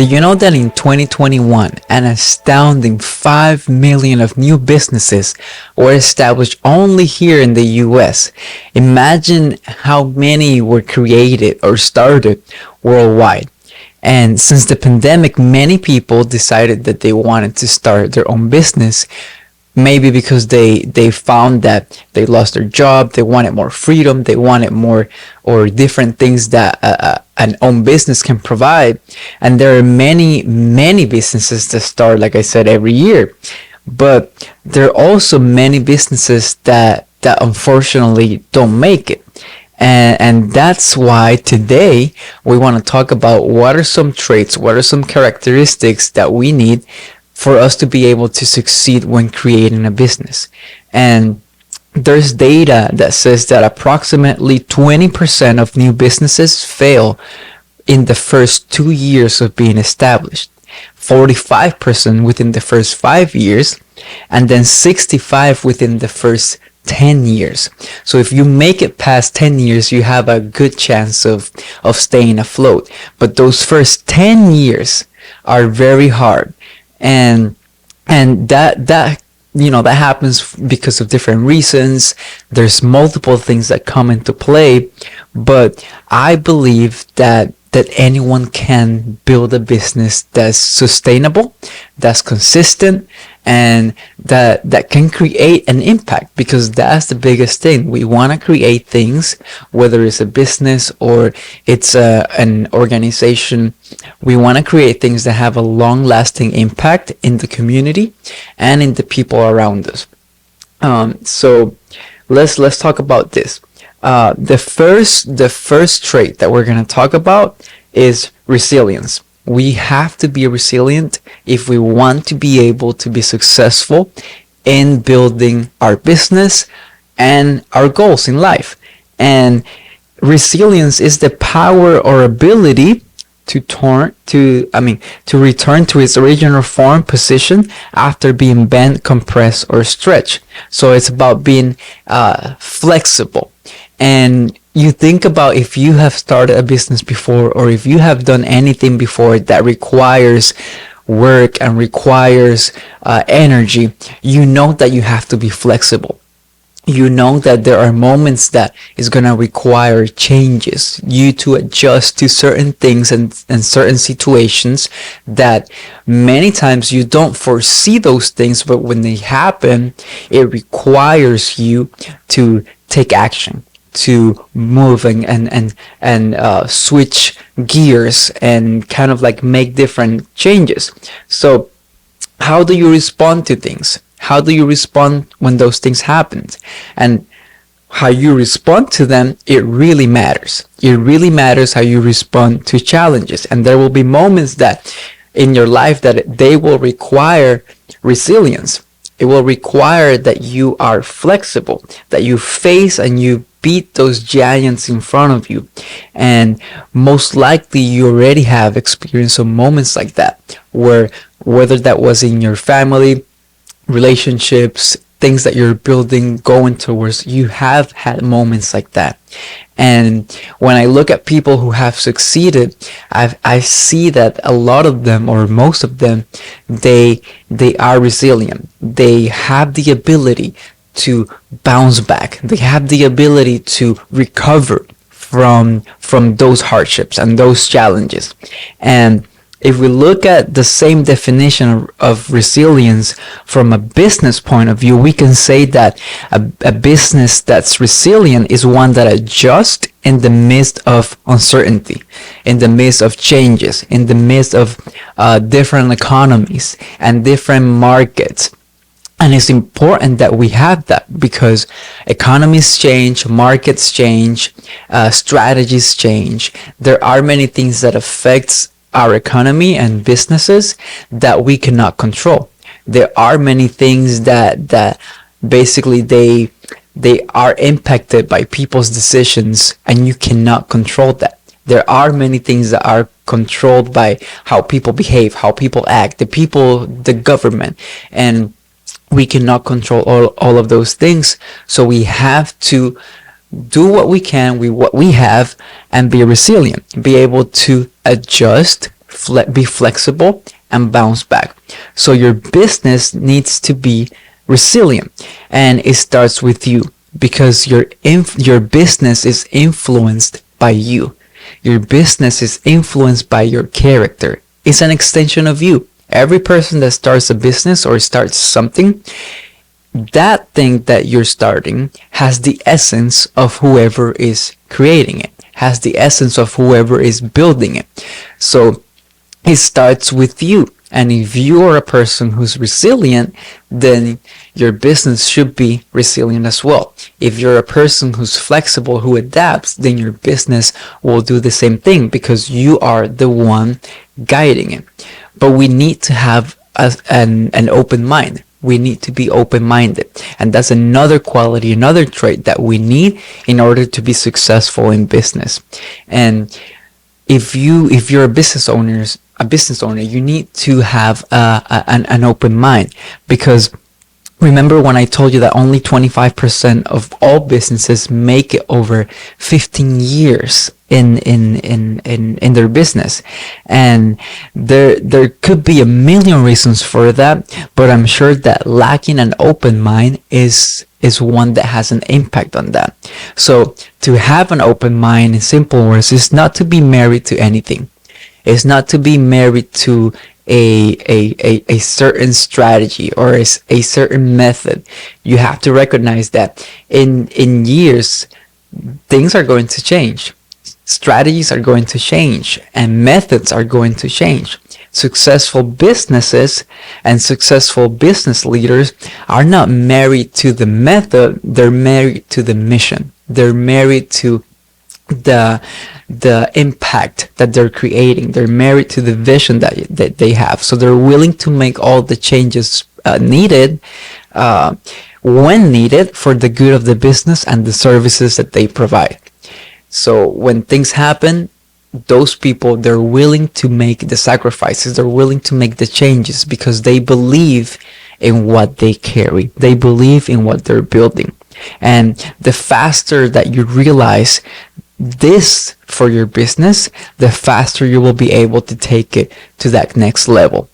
Do you know that in 2021, an astounding 5 million of new businesses were established only here in the US? Imagine how many were created or started worldwide. And since the pandemic, many people decided that they wanted to start their own business. Maybe because they found that they lost their job, they wanted more freedom, they wanted more or different things that an own business can provide. And there are many businesses that start, like I said, every year. But there are also many businesses that unfortunately don't make it. And that's why today we want to talk about what are some traits, what are some characteristics that we need for us to be able to succeed when creating a business. And there's data that says that approximately 20% of new businesses fail in the first 2 years of being established, 45% within the first 5 years, and then 65% within the first 10 years. So if you make it past 10 years, you have a good chance of staying afloat. But those first 10 years are very hard. And that happens because of different reasons. There's multiple things that come into play, but I believe that anyone can build a business that's sustainable, that's consistent, and that can create an impact, because that's the biggest thing. We want to create things, whether it's a business or it's an organization. We want to create things that have a long-lasting impact in the community and in the people around us. So let's talk about this. The first trait that we're going to talk about is resilience. We have to be resilient if we want to be able to be successful in building our business and our goals in life. And resilience is the power or ability to return to its original form, position after being bent, compressed, or stretched. So it's about being flexible. And you think about, if you have started a business before, or if you have done anything before that requires work and requires energy, you know that you have to be flexible. You know that there are moments that is going to require changes, you to adjust to certain things and certain situations that many times you don't foresee those things, but when they happen, it requires you to take action, to move and switch gears and kind of like make different changes. So how do you respond to things? How do you respond when those things happen? And how you respond to them, it really matters. It really matters how you respond to challenges. And there will be moments that in your life that they will require resilience. It will require that you are flexible, that you face and you beat those giants in front of you. And most likely you already have experienced some moments like that, where whether that was in your family, relationships, things that you're building, going towards, you have had moments like that. And when I look at people who have succeeded, I see that a lot of them, or most of them, they are resilient. They have the ability to bounce back. They have the ability to recover from those hardships and those challenges. And if we look at the same definition of resilience from a business point of view, we can say that a business that's resilient is one that adjusts in the midst of uncertainty, in the midst of changes, in the midst of different economies and different markets. And it's important that we have that, because economies change, markets change, strategies change. There are many things that affects our economy and businesses that we cannot control. There are many things that basically they are impacted by people's decisions, and you cannot control that. There are many things that are controlled by how people behave, how people act, the government, and we cannot control all of those things. So we have to do what we can with what we have and be resilient, be able to adjust be flexible, and bounce back. So your business needs to be resilient, and it starts with you, because your business is influenced by you. Your business is influenced by your character. It's an extension of you. Every person that starts a business or starts something, that thing that you're starting has the essence of whoever is creating it, has the essence of whoever is building it. So it starts with you. And if you are a person who's resilient, then your business should be resilient as well. If you're a person who's flexible, who adapts, then your business will do the same thing, because you are the one guiding it. But we need to have an open mind. We need to be open-minded. And that's another quality, another trait that we need in order to be successful in business. And if you're a business owner, you need to have an open mind, because remember when I told you that only 25% of all businesses make it over 15 years in their business, and there could be a million reasons for that, but I'm sure that lacking an open mind is one that has an impact on that. So to have an open mind, in simple words, is not to be married to anything. It's not to be married to a certain strategy or a certain method. You have to recognize that in years, things are going to change. Strategies are going to change, and methods are going to change. Successful businesses and successful business leaders are not married to the method, they're married to the mission. They're married to the impact that they're creating. They're married to the vision that they have. So they're willing to make all the changes needed when needed for the good of the business and the services that they provide. So when things happen, those people, they're willing to make the sacrifices, they're willing to make the changes, because they believe in what they carry. They believe in what they're building. And the faster that you realize this for your business, the faster you will be able to take it to that next level.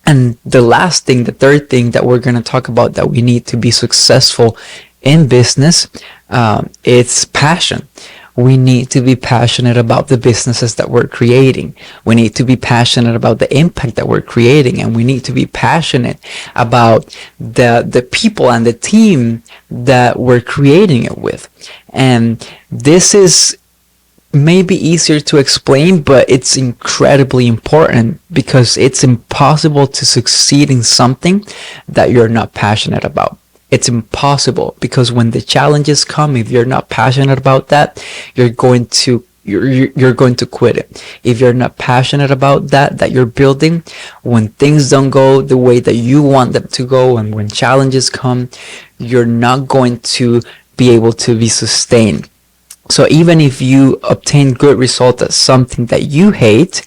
And the last thing, the third thing that we're going to talk about that we need to be successful in business, it's passion. We need to be passionate about the businesses that we're creating. We need to be passionate about the impact that we're creating, and we need to be passionate about the people and the team that we're creating it with. And this is maybe easier to explain, but it's incredibly important, because it's impossible to succeed in something that you're not passionate about. It's impossible, because when the challenges come, if you're not passionate about that, you're going to quit it. If you're not passionate about that you're building, when things don't go the way that you want them to go, and when challenges come, you're not going to be able to be sustained. So even if you obtain good results at something that you hate,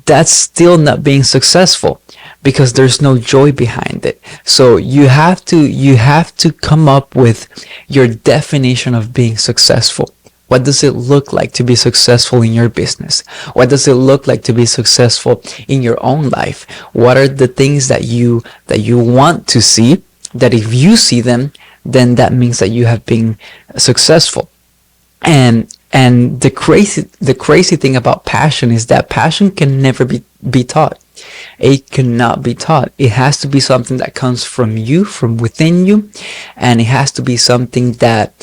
that's still not being successful, because there's no joy behind it. So you have to come up with your definition of being successful. What does it look like to be successful in your business? What does it look like to be successful in your own life? What are the things that you want to see, that if you see them, then that means that you have been successful. And the crazy thing about passion is that passion can never be taught. It cannot be taught. It has to be something that comes from you, from within you, and it has to be something that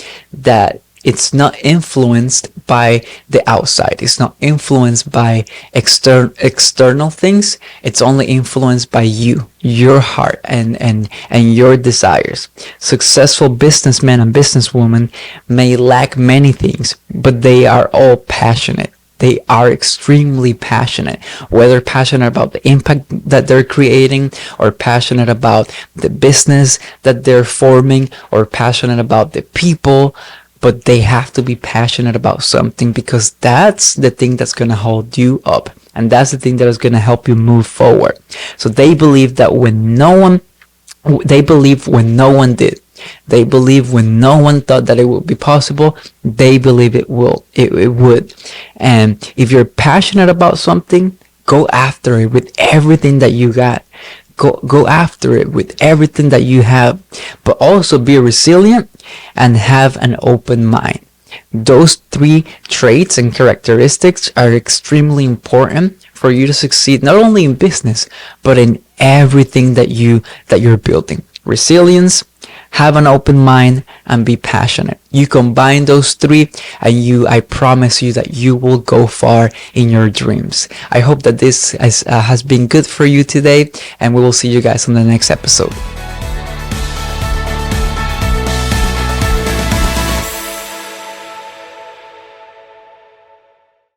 it's not influenced by the outside. It's not influenced by external things. It's only influenced by you, your heart, and your desires. Successful businessmen and businesswomen may lack many things, but they are all passionate. They are extremely passionate, whether passionate about the impact that they're creating, or passionate about the business that they're forming, or passionate about the people. But they have to be passionate about something, because that's the thing that's going to hold you up. And that's the thing that is going to help you move forward. So they believe that when no one did. They believe when no one thought that it would be possible, they believe it would. And if you're passionate about something, go after it with everything that you got. Go after it with everything that you have, but also be resilient and have an open mind. Those three traits and characteristics are extremely important for you to succeed, not only in business, but in everything that you're building. Resilience, have an open mind, and be passionate. You combine those three, and I promise you that you will go far in your dreams. I hope that this has been good for you today, and we will see you guys on the next episode.